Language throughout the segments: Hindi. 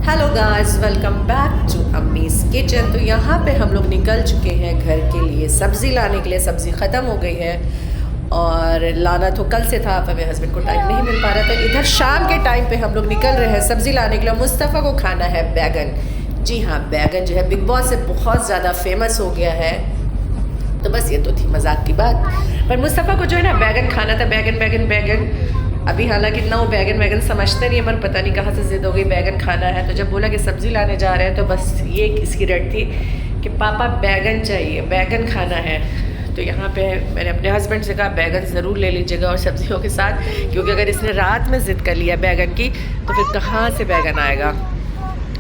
Hello guys, welcome back to Ammi's kitchen. तो यहाँ पे हम लोग निकल चुके हैं घर के लिए सब्ज़ी लाने के लिए। सब्ज़ी ख़त्म हो गई है और लाना तो कल से था, पर मेरे हस्बैंड को टाइम नहीं मिल पा रहा था। इधर शाम के टाइम पे हम लोग निकल रहे हैं सब्ज़ी लाने के लिए। मुस्तफ़ा को खाना है बैगन। जी हाँ, बैगन जो है बिग बॉस से बहुत ज़्यादा फेमस हो गया है। तो बस ये तो थी मजाक की बात, पर मुस्तफ़ा को जो है ना बैगन खाना था। बैगन बैगन बैगन। अभी हालांकि इतना वो बैगन बैगन समझते नहीं है, पर पता नहीं कहाँ से ज़िद हो गई, बैगन खाना है। तो जब बोला कि सब्ज़ी लाने जा रहे हैं, तो बस ये इसकी रट थी कि पापा बैगन चाहिए, बैगन खाना है। तो यहाँ पे मैंने अपने हस्बैंड से कहा बैगन ज़रूर ले लीजिएगा और सब्जियों के साथ, क्योंकि अगर इसने रात में ज़िद कर लिया बैगन की तो फिर कहाँ से बैगन आएगा।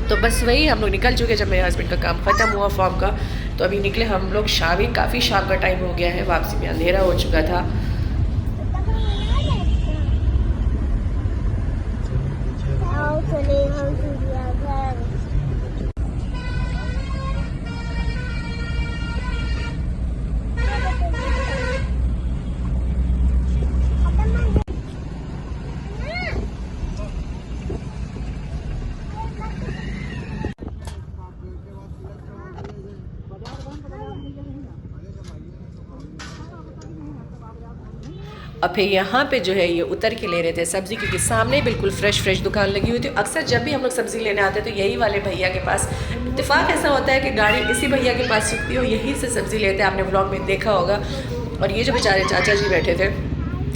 तो बस वही हम लोग निकल चुके। जब मेरे हस्बैंड का काम ख़त्म हुआ फॉर्म का, तो अभी निकले हम लोग। शाम ही काफ़ी शाम का टाइम हो गया है, वापसी में अंधेरा हो चुका था। और फिर यहाँ पे जो है ये उतर के ले रहे थे सब्ज़ी, क्योंकि सामने बिल्कुल फ्रेश फ्रेश दुकान लगी हुई थी। अक्सर जब भी हम लोग सब्ज़ी लेने आते हैं तो यही वाले भैया के पास इत्तेफाक ऐसा होता है कि गाड़ी इसी भैया के पास रुकती हो, यहीं से सब्ज़ी लेते हैं। आपने व्लॉग में देखा होगा। और ये जो बेचारे चाचा जी बैठे थे,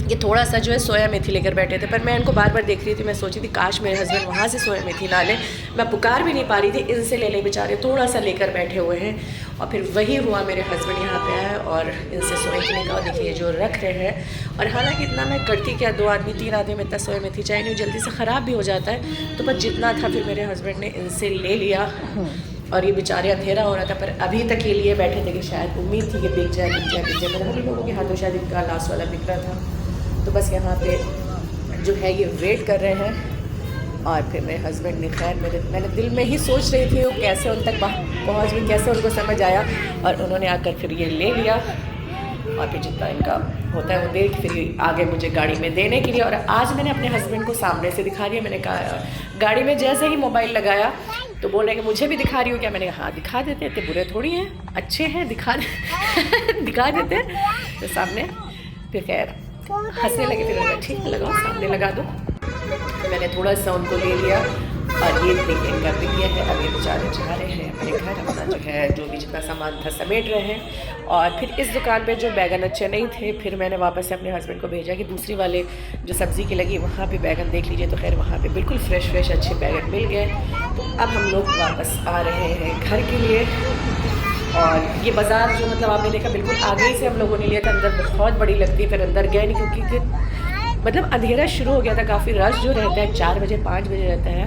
ये थोड़ा सा जो है सोया मेथी लेकर बैठे थे, पर मैं इनको बार बार देख रही थी। मैं सोची थी काश मेरे हस्बैंड वहाँ से सोया मेथी ना लें। मैं पुकार भी नहीं पा रही थी, इनसे ले ले, बेचारे थोड़ा सा लेकर बैठे हुए हैं। और फिर वही हुआ, मेरे हस्बैंड यहाँ पे आए और इनसे सोया मेथी ने कहा देखिए जो रख रहे हैं। और हालांकि इतना मैं करती क्या, 2 आदमी 3 आदमी में इतना सोया मेथी चाहिए नहीं, जल्दी से ख़राब भी हो जाता है। तो बस जितना था फिर मेरे हस्बैंड ने इनसे ले लिया। और ये बेचारे अंधेरा हो रहा था, पर अभी तक ये लिए बैठे थे कि शायद उम्मीद थी कि बिक जाए बिक जाए बिक जाए। मेरे हम लोगों के हाथों शायद इनका लास्ट वाला बिक रहा था। तो बस यहाँ पे जो है ये वेट कर रहे हैं। और फिर मेरे हस्बैंड ने खैर मैंने दिल में ही सोच रही थी वो कैसे उन तक पहुँच गई, कैसे उनको समझ आया। और उन्होंने आकर फिर ये ले लिया और फिर जितना इनका होता है वो देख फिर आगे मुझे गाड़ी में देने के लिए। और आज मैंने अपने हस्बैंड को सामने से दिखा रही है। मैंने कहा गाड़ी में जैसे ही मोबाइल लगाया तो बोले कि मुझे भी दिखा रही हो क्या। मैंने कहा हाँ दिखा देते, इतने बुरे थोड़ी हैं, अच्छे हैं, दिखा देते तो सामने। फिर खैर हंसने लगे, फिर ठीक है लगाओ, सामने लगा दो। तो मैंने थोड़ा सा उनको ले लिया और ये देखिए इनका बिक गया है। अब ये बेचारे जा रहे हैं अपने घर, अपना जो है जो भी जितना सामान था समेट रहे हैं। और फिर इस दुकान पे जो बैगन अच्छे नहीं थे, फिर मैंने वापस से अपने हस्बैंड को भेजा कि दूसरी वाले जो सब्ज़ी की लगी वहाँ पे बैगन देख लीजिए। तो खैर वहाँ पे बिल्कुल फ्रेश फ्रेश अच्छे बैगन मिल गए। तो अब हम लोग वापस आ रहे हैं घर के लिए। और ये बाज़ार जो मतलब आपने देखा बिल्कुल आगे ही से हम लोगों ने लिया था। अंदर बहुत बड़ी लगती है, फिर अंदर गए नहीं क्योंकि मतलब अंधेरा शुरू हो गया था। काफ़ी रश जो रहता है 4 बजे 5 बजे रहता है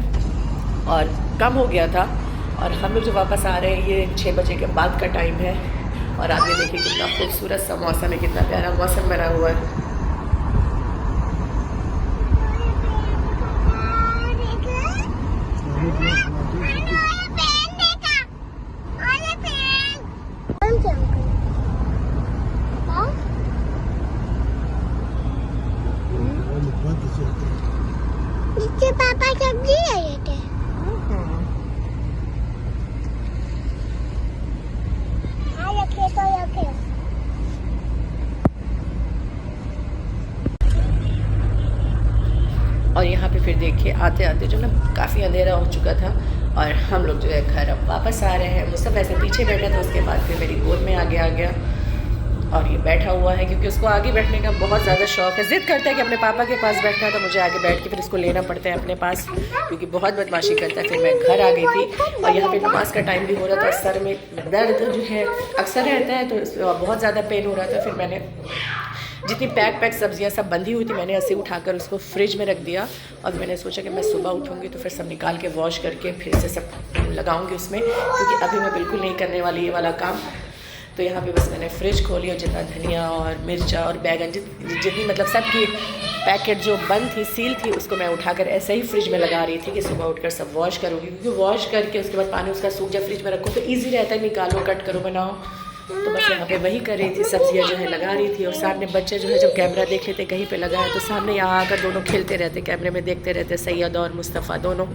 और कम हो गया था। और हम लोग जो वापस आ रहे हैं ये 6 बजे के बाद का टाइम है। और आप ये देखिए कितना खूबसूरत सा मौसम है, कितना प्यारा मौसम बना हुआ है। पापा सब्जी ले थे। और यहाँ पे फिर देखिए आते आते जो ना काफ़ी अंधेरा हो चुका था और हम लोग जो है घर अब वापस आ रहे हैं। मुस्तफ़ा ऐसे पीछे बैठा था, उसके बाद फिर मेरी गोद में आ गया और ये बैठा हुआ है क्योंकि उसको आगे बैठने का बहुत ज़्यादा शौक है। ज़िद करता है कि अपने पापा के पास बैठना है, तो मुझे आगे बैठ के फिर उसको लेना पड़ता है अपने पास, क्योंकि बहुत बदमाशी करता है। फिर मैं घर आ गई थी और यहाँ पे नमाज का टाइम भी हो रहा था। सर में दर्द जो है अक्सर रहता है, तो बहुत ज़्यादा पेन हो रहा था। फिर मैंने जितनी पैक सब्जियां सब बंधी हुई थी, मैंने ऐसे उठाकर उसको फ्रिज में रख दिया। और मैंने सोचा कि मैं सुबह उठूँगी तो फिर सब निकाल के वॉश करके फिर से सब लगाऊंगी उसमें, क्योंकि अभी मैं बिल्कुल नहीं करने वाली ये वाला काम। तो यहाँ पे बस मैंने फ्रिज खोली और जितना धनिया और मिर्चा और बैगन जितनी मतलब सबकी पैकेट जो बंद थी सील थी, उसको मैं उठाकर ऐसे ही फ्रिज में लगा रही थी कि सुबह उठकर सब वॉश करूँगी, क्योंकि वॉश करके उसके बाद पानी उसका सूख जाए, फ्रिज में रखो तो ईजी रहता है, निकालो कट करो बनाओ। तो बस यहाँ पे वही कर रही थी, सब्जियाँ जो है लगा रही थी। और सामने बच्चे जो है जब कैमरा देख लेते कहीं पे लगा है तो सामने यहाँ आकर दोनों खेलते रहते, कैमरे में देखते रहते, सैयद और मुस्तफ़ा दोनों।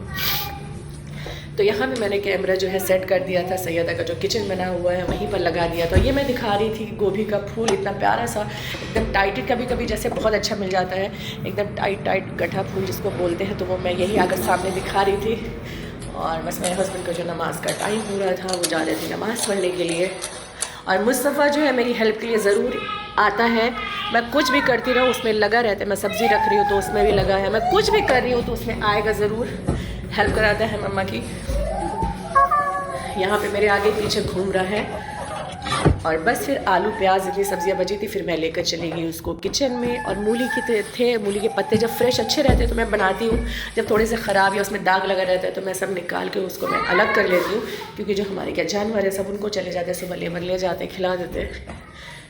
तो यहाँ पे मैंने कैमरा जो है सेट कर दिया था, सैयदा का जो किचन बना हुआ है वहीं पर लगा दिया था। ये मैं दिखा रही थी गोभी का फूल इतना प्यारा सा, एकदम टाइट, कभी कभी जैसे बहुत अच्छा मिल जाता है एकदम टाइट गठा फूल जिसको बोलते हैं, तो वो मैं यही आकर सामने दिखा रही थी। और बस मेरे हस्बैंड का जो नमाज़ का टाइम हो रहा था, वो जा रहे थे नमाज़ पढ़ने के लिए। और मुस्तफ़ा जो है मेरी हेल्प के लिए ज़रूर आता है, मैं कुछ भी करती रहूँ उसमें लगा रहता है। मैं सब्ज़ी रख रही हूँ तो उसमें भी लगा है, मैं कुछ भी कर रही हूँ तो उसमें आएगा ज़रूर, हेल्प कराता है मम्मा की। यहाँ पे मेरे आगे पीछे घूम रहा है। और बस फिर आलू प्याज इतनी सब्जियाँ बची थी, फिर मैं लेकर चली गई उसको किचन में। और मूली के थे, मूली के पत्ते जब फ्रेश अच्छे रहते हैं तो मैं बनाती हूँ, जब थोड़े से ख़राब या उसमें दाग लगा रहता है तो मैं सब निकाल के उसको मैं अलग कर लेती हूँ, क्योंकि जो हमारे क्या जानवर है सब उनको चले जाते हैं, सुबह लेबर ले जाते हैं, खिला देते हैं।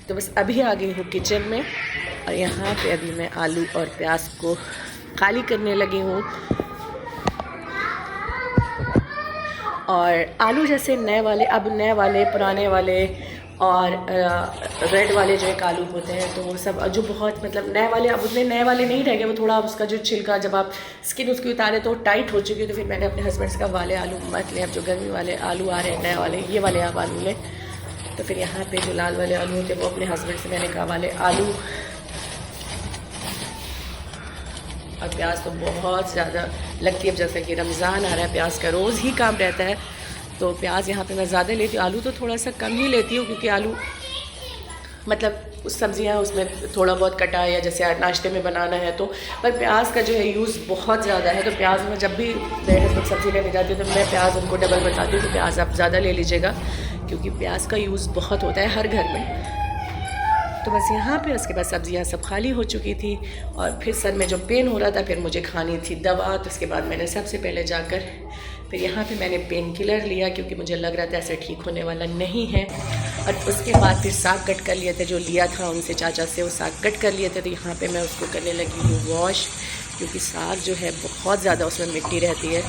तो बस अभी आ गई हूँ किचन में और यहाँ पे अभी मैं आलू और प्याज को खाली करने लगी हूँ। और आलू जैसे नए वाले, अब नए वाले, पुराने वाले और रेड वाले जो एक आलू होते हैं, तो वो सब जो बहुत मतलब नए वाले अब उतने नए वाले नहीं रह गए, वो थोड़ा उसका जो छिलका जब आप स्किन उसकी उतारे तो टाइट हो चुकी है। तो फिर मैंने अपने हस्बैंड से कहा वाले आलू मत लें, अब जो गर्मी वाले आलू आ रहे हैं नए वाले, ये वाले आप आलू लें। तो फिर यहाँ पे जो लाल वाले आलू होते हैं वो अपने हस्बैंड से मैंने कहा वाले आलू। और प्याज तो बहुत ज़्यादा लगती है, जैसे कि रमज़ान आ रहा है, प्याज का रोज़ ही काम रहता है, तो प्याज यहाँ पे मैं ज़्यादा लेती हूँ। आलू तो थोड़ा सा कम ही लेती हूँ, क्योंकि आलू मतलब उस सब्ज़ियाँ उसमें थोड़ा बहुत कटा या जैसे नाश्ते में बनाना है तो, पर प्याज का जो है यूज़ बहुत ज़्यादा है। तो प्याज में जब भी मेरे हस्बैंड सब्ज़ी लेने जाती हूँ तो मैं प्याज उनको डबल बताती हूँ कि प्याज आप ज़्यादा ले लीजिएगा, क्योंकि प्याज का यूज़ बहुत होता है हर घर में। तो बस यहाँ पे उसके बाद सब्ज़ियाँ सब खाली हो चुकी थी और फिर सर में जो पेन हो रहा था, फिर मुझे खानी थी दवा। तो उसके बाद मैंने सबसे पहले जाकर फिर यहाँ पे मैंने पेन किलर लिया, क्योंकि मुझे लग रहा था ऐसे ठीक होने वाला नहीं है। और उसके बाद फिर साग कट कर लिए थे, जो लिया था उनसे चाचा से, वो साग कट कर लिए थे। तो यहाँ पे मैं उसको करने लगी हूँ वॉश, क्योंकि साग जो है बहुत ज़्यादा उसमें मिट्टी रहती है,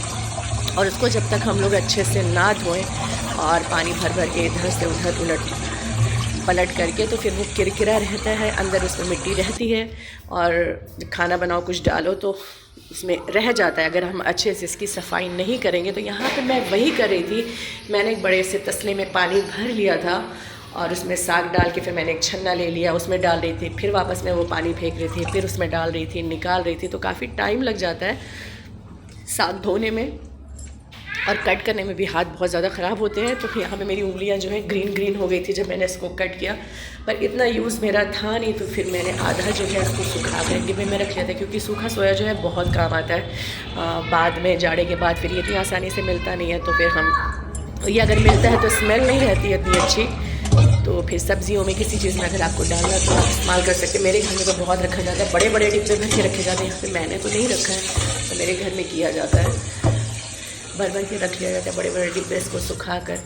और उसको जब तक हम लोग अच्छे से ना धोएँ और पानी भर भर के इधर से उधर उलट पलट करके, तो फिर वो किरकिरा रहता है, अंदर उसमें मिट्टी रहती है। और खाना बनाओ कुछ डालो तो उसमें रह जाता है, अगर हम अच्छे से इसकी सफाई नहीं करेंगे। तो यहाँ पे मैं वही कर रही थी, मैंने एक बड़े से तसले में पानी भर लिया था और उसमें साग डाल के फिर मैंने एक छन्ना ले लिया, उसमें डाल रही थी, फिर वापस मैं वो पानी फेंक रही थी, फिर उसमें डाल रही थी, निकाल रही थी। तो काफ़ी टाइम लग जाता है साग धोने में, और कट करने में भी हाथ बहुत ज़्यादा ख़राब होते हैं। तो यहाँ पे मेरी उंगलियाँ जो है ग्रीन हो गई थी जब मैंने इसको कट किया, पर इतना यूज़ मेरा था नहीं। तो फिर मैंने आधा जो है इसको सुखा कर डिब्बे में रख लिया था, क्योंकि सूखा सोया जो है बहुत काम आता है बाद में, जाड़े के बाद फिर ये इतनी आसानी से मिलता नहीं है। तो फिर हम ये अगर मिलता है तो स्मेल नहीं रहती है इतनी अच्छी, तो फिर सब्जियों में किसी चीज़ में अगर आपको डालना तो आप इस्तेमाल कर सकते हैं। मेरे घर में तो बहुत रखा जाता है, बड़े बड़े डिब्बे भर के रखे जाते हैं, यहाँ पे मैंने तो नहीं रखा है, तो मेरे घर में किया जाता है, भर के रख लिया जाता है बड़े बड़े डिब्बे इसको सुखा कर।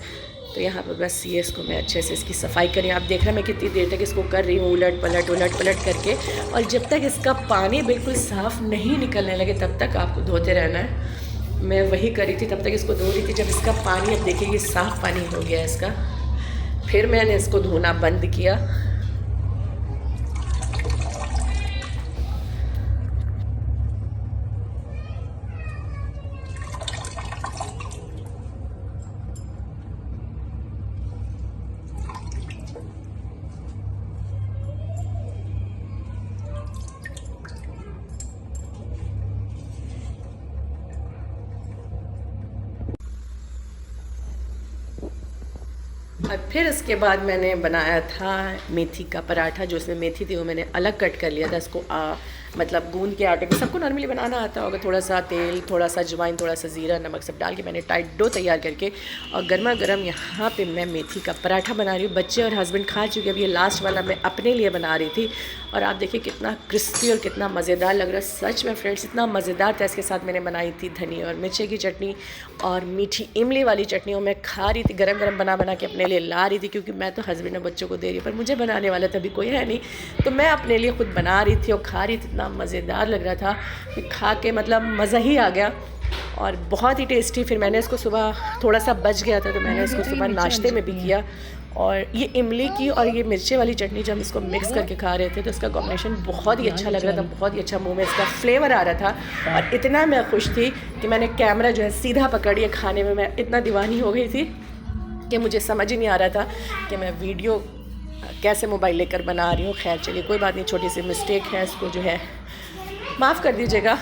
तो यहाँ पर बस ये इसको मैं अच्छे से इसकी सफाई करें। आप देख रहे हैं मैं कितनी देर तक इसको कर रही हूँ, उलट पलट करके, और जब तक इसका पानी बिल्कुल साफ़ नहीं निकलने लगे तब तक आपको धोते रहना है। मैं वही करी थी, तब तक इसको धो रही थी। जब इसका पानी, अब देखिए ये साफ़ पानी हो गया इसका, फिर मैंने इसको धोना बंद किया। और फिर उसके बाद मैंने बनाया था मेथी का पराठा, जो उसमें मेथी थी वो मैंने अलग कट कर लिया था। इसको मतलब गूंद के आटे में, सबको नॉर्मली बनाना आता होगा, थोड़ा सा तेल, थोड़ा सा अजवाइन, थोड़ा सा ज़ीरा, नमक सब डाल के मैंने टाइट डो तैयार करके और गर्मा गर्म यहाँ पे मैं मेथी का पराठा बना रही हूँ। बच्चे और हस्बैंड खा चुके, अब ये लास्ट वाला मैं अपने लिए बना रही थी। और आप देखिए कितना क्रिस्पी और कितना मज़ेदार लग रहा है, सच में फ्रेंड्स इतना मज़ेदार था। इसके साथ मैंने बनाई थी धनिया और मिर्ची की चटनी और मीठी इमली वाली चटनी, और मैं खा रही थी गरम गरम बना के अपने लिए ला रही थी, क्योंकि मैं तो हस्बैंड और बच्चों को दे रही हूँ, पर मुझे बनाने वाला तभी कोई है नहीं, तो मैं अपने लिए खुद बना रही थी और खा रही थी। इतना मज़ेदार लग रहा था कि खा के मतलब मज़ा ही आ गया और बहुत ही टेस्टी। फिर मैंने इसको सुबह थोड़ा सा बच गया था तो मैंने इसको सुबह नाश्ते में भी किया और ये इमली की और ये मिर्ची वाली चटनी जब हम इसको मिक्स करके खा रहे थे तो इसका कॉम्बिनेशन बहुत ही अच्छा लग रहा था, बहुत ही अच्छा मुंह में इसका फ्लेवर आ रहा था। और इतना मैं खुश थी कि मैंने कैमरा जो है सीधा पकड़ लिया। खाने में मैं इतना दीवानी हो गई थी कि मुझे समझ ही नहीं आ रहा था कि मैं वीडियो कैसे मोबाइल लेकर बना रही हूँ। खैर चलिए कोई बात नहीं, छोटी सी मिस्टेक है, इसको जो है माफ़ कर दीजिएगा।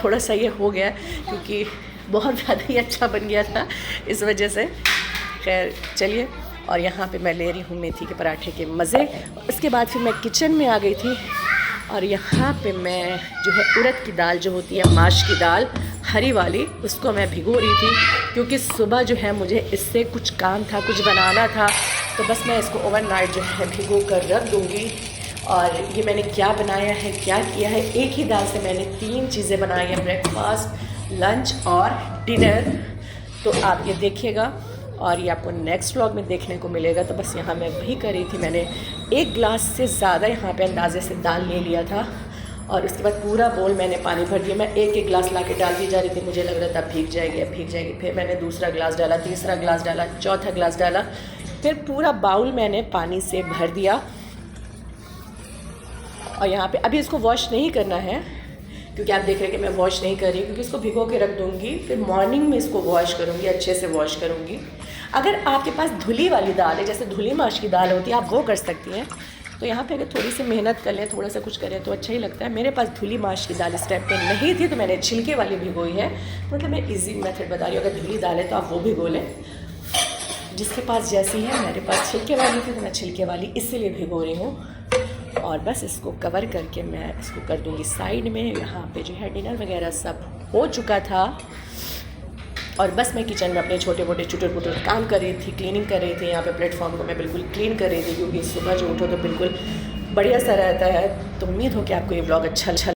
थोड़ा सा ये हो गया क्योंकि बहुत ज़्यादा ही अच्छा बन गया था इस वजह से। खैर चलिए, और यहाँ पे मैं ले रही हूँ मेथी के पराठे के मज़े। उसके बाद फिर मैं किचन में आ गई थी और यहाँ पे मैं जो है उड़द की दाल जो होती है, माश की दाल हरी वाली, उसको मैं भिगो रही थी क्योंकि सुबह जो है मुझे इससे कुछ काम था, कुछ बनाना था। तो बस मैं इसको ओवरनाइट जो है भिगो कर रख दूँगी। और ये मैंने क्या बनाया है, क्या किया है, एक ही दाल से मैंने 3 चीज़ें बनाई हैं, ब्रेकफास्ट, लंच और डिनर। तो आप ये देखिएगा और ये आपको नेक्स्ट व्लॉग में देखने को मिलेगा। तो बस यहाँ मैं वही कर रही थी, मैंने 1 गिलास से ज़्यादा यहाँ पे अंदाजे से दाल ले लिया था और उसके बाद पूरा बोल मैंने पानी भर दिया। मैं एक गिलास ला के डालती जा रही थी, मुझे लग रहा था भीग जाएगी, अब भीग जाएगी। फिर मैंने दूसरा गिलास डाला, तीसरा गिलास डाला, चौथा गिलास डाला, फिर पूरा बाउल मैंने पानी से भर दिया। और यहाँ पे अभी इसको वॉश नहीं करना है क्योंकि आप देख रहे हैं कि मैं वॉश नहीं कर रही, क्योंकि इसको भिगो के रख दूँगी, फिर मॉर्निंग में इसको वॉश करूँगी, अच्छे से वॉश करूँगी। अगर आपके पास धुली वाली दाल है, जैसे धुली माश की दाल होती है, आप वो कर सकती हैं। तो यहाँ पे अगर थोड़ी सी मेहनत कर लें, थोड़ा सा कुछ करें तो अच्छा ही लगता है। मेरे पास धुली माश की दाल इस टाइम पे नहीं थी तो मैंने छिलके वाली भिगोई है। मतलब मैं इजी मेथड बता रही हूँ, अगर धुली दाल है तो आप वो भिगो लें। जिसके पास जैसी है, मेरे पास छिलके वाली थी तो मैं छिलके वाली इसीलिए भिगो रही हूँ। और बस इसको कवर करके मैं इसको कर दूँगी साइड में। यहाँ पे जो है डिनर वगैरह सब हो चुका था और बस मैं किचन में अपने छोटे मोटे चुटर पुटर काम कर रही थी, क्लीनिंग कर रही थी। यहाँ पे प्लेटफॉर्म को मैं बिल्कुल क्लीन कर रही थी क्योंकि सुबह जो उठो तो बिल्कुल बढ़िया सा रहता है। तो उम्मीद हो कि आपको ये व्लॉग अच्छा